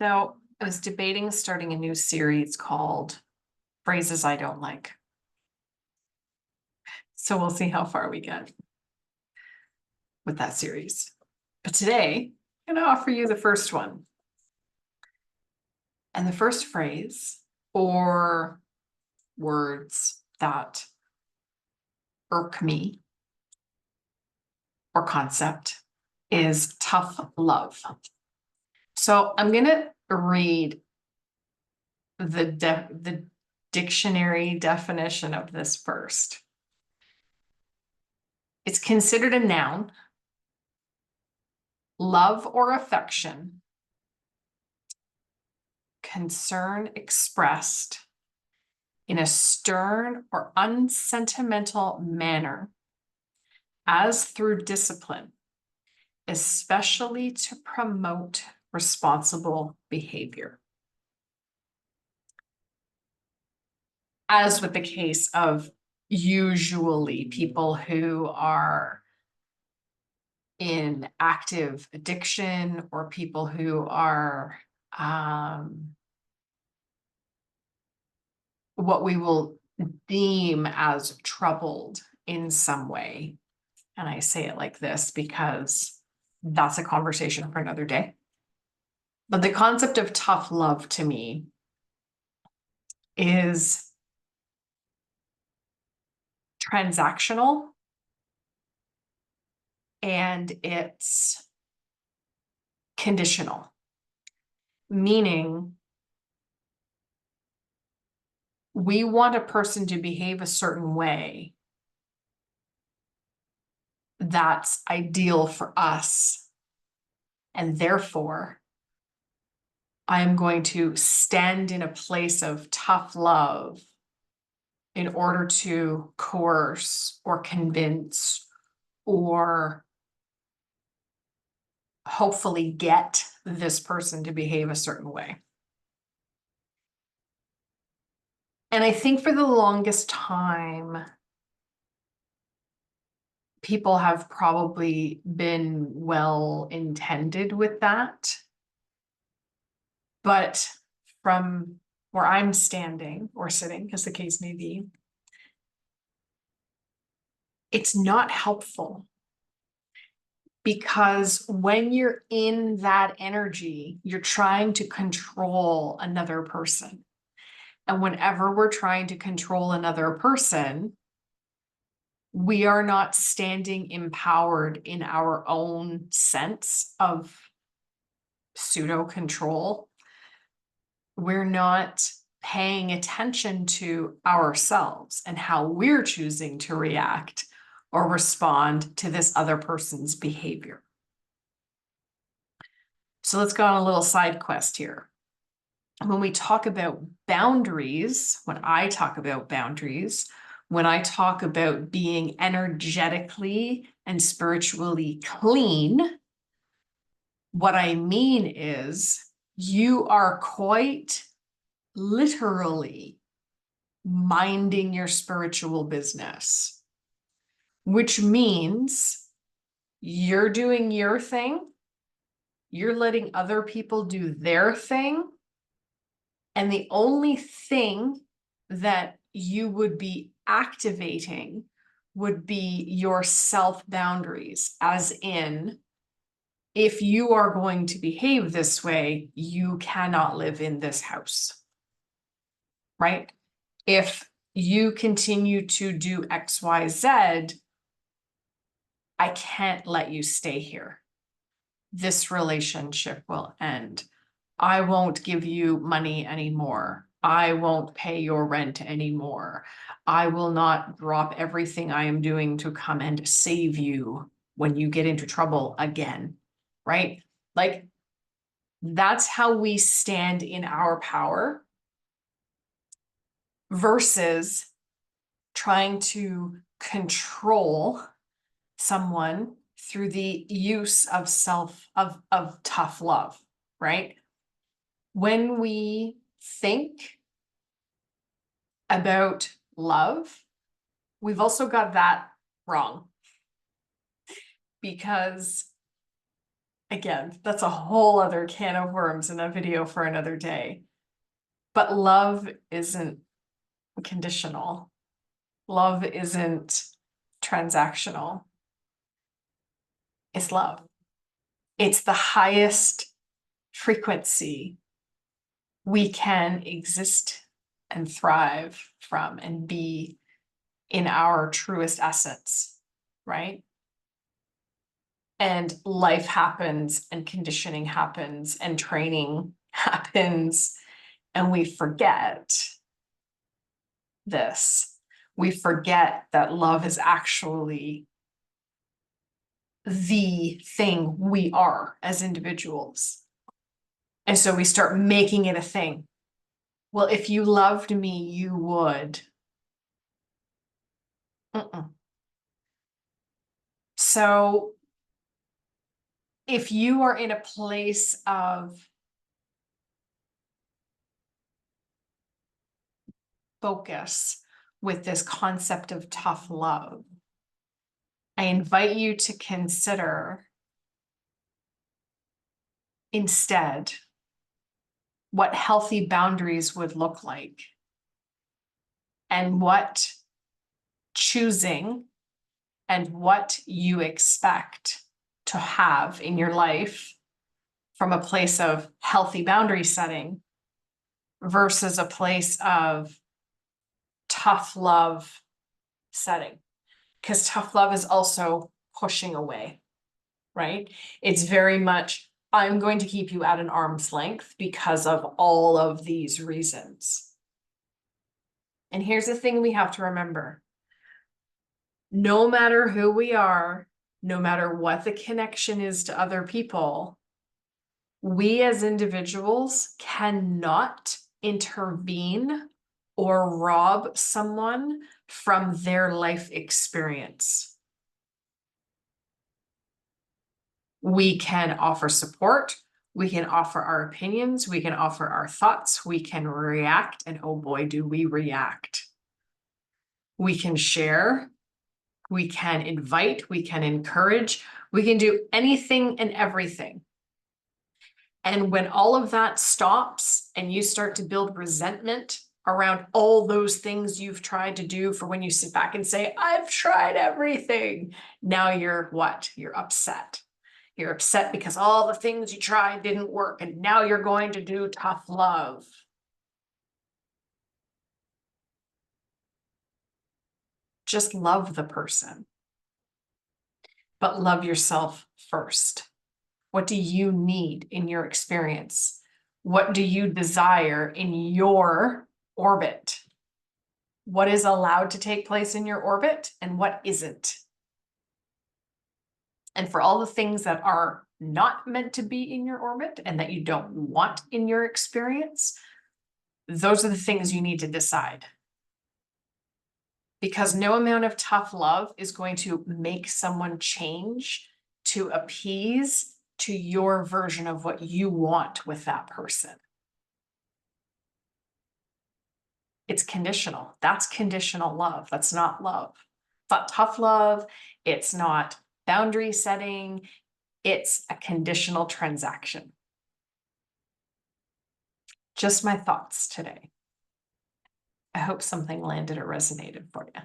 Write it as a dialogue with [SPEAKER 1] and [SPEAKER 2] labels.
[SPEAKER 1] So I was debating starting a new series called Phrases I Don't Like. So we'll see how far we get with that series. But today, I'm going to offer you the first one. And the first phrase or words that irk me or concept is tough love. So I'm going to read the dictionary definition of this first. It's considered a noun, love or affection, concern expressed in a stern or unsentimental manner, as through discipline, especially to promote responsible behavior. As with the case of usually people who are in active addiction or people who are what we will deem as troubled in some way. And I say it like this because that's a conversation for another day. But the concept of tough love to me is transactional, and it's conditional, meaning we want a person to behave a certain way that's ideal for us. And therefore, I am going to stand in a place of tough love in order to coerce or convince or hopefully get this person to behave a certain way. And I think for the longest time, people have probably been well intended with that. But from where I'm standing or sitting, as the case may be, it's not helpful. Because when you're in that energy, you're trying to control another person. And whenever we're trying to control another person, we are not standing empowered in our own sense of pseudo control. We're not paying attention to ourselves and how we're choosing to react or respond to this other person's behavior. So let's go on a little side quest here. When we talk about boundaries, when I talk about boundaries, when I talk about being energetically and spiritually clean, what I mean is you are quite literally minding your spiritual business, which means you're doing your thing, you're letting other people do their thing, and the only thing that you would be activating would be your self boundaries, as in, if you are going to behave this way, you cannot live in this house, right? If you continue to do X, Y, Z, I can't let you stay here. This relationship will end. I won't give you money anymore. I won't pay your rent anymore. I will not drop everything I am doing to come and save you when you get into trouble again, right? Like, that's how we stand in our power versus trying to control someone through the use of tough love, right? When we think about love, we've also got that wrong, because Again, that's a whole other can of worms and a video for another day. But love isn't conditional. Love isn't transactional. It's love. It's the highest frequency we can exist and thrive from and be in our truest essence, right? And life happens and conditioning happens and training happens, and we forget this. We forget that love is actually the thing we are as individuals. And so we start making it a thing. Well, if you loved me, you would. So if you are in a place of focus with this concept of tough love, I invite you to consider instead what healthy boundaries would look like and what choosing and what you expect to have in your life from a place of healthy boundary setting versus a place of tough love setting. Because tough love is also pushing away, right? It's very much, I'm going to keep you at an arm's length because of all of these reasons. And here's the thing we have to remember. No matter who we are, no matter what the connection is to other people, we as individuals cannot intervene or rob someone from their life experience. We can offer support, we can offer our opinions, we can offer our thoughts, we can react, and oh boy, do we react. We can share, we can invite, we can encourage, we can do anything and everything. And when all of that stops and you start to build resentment around all those things you've tried to do, for when you sit back and say, I've tried everything, now you're what? You're upset. You're upset because all the things you tried didn't work, and now you're going to do tough love. Just love the person, but love yourself first. What do you need in your experience? What do you desire in your orbit? What is allowed to take place in your orbit and what isn't? And for all the things that are not meant to be in your orbit and that you don't want in your experience, those are the things you need to decide. Because no amount of tough love is going to make someone change to appease to your version of what you want with that person. It's conditional. That's conditional love. That's not love. It's not tough love. It's not boundary setting. It's a conditional transaction. Just my thoughts today. I hope something landed or resonated for you.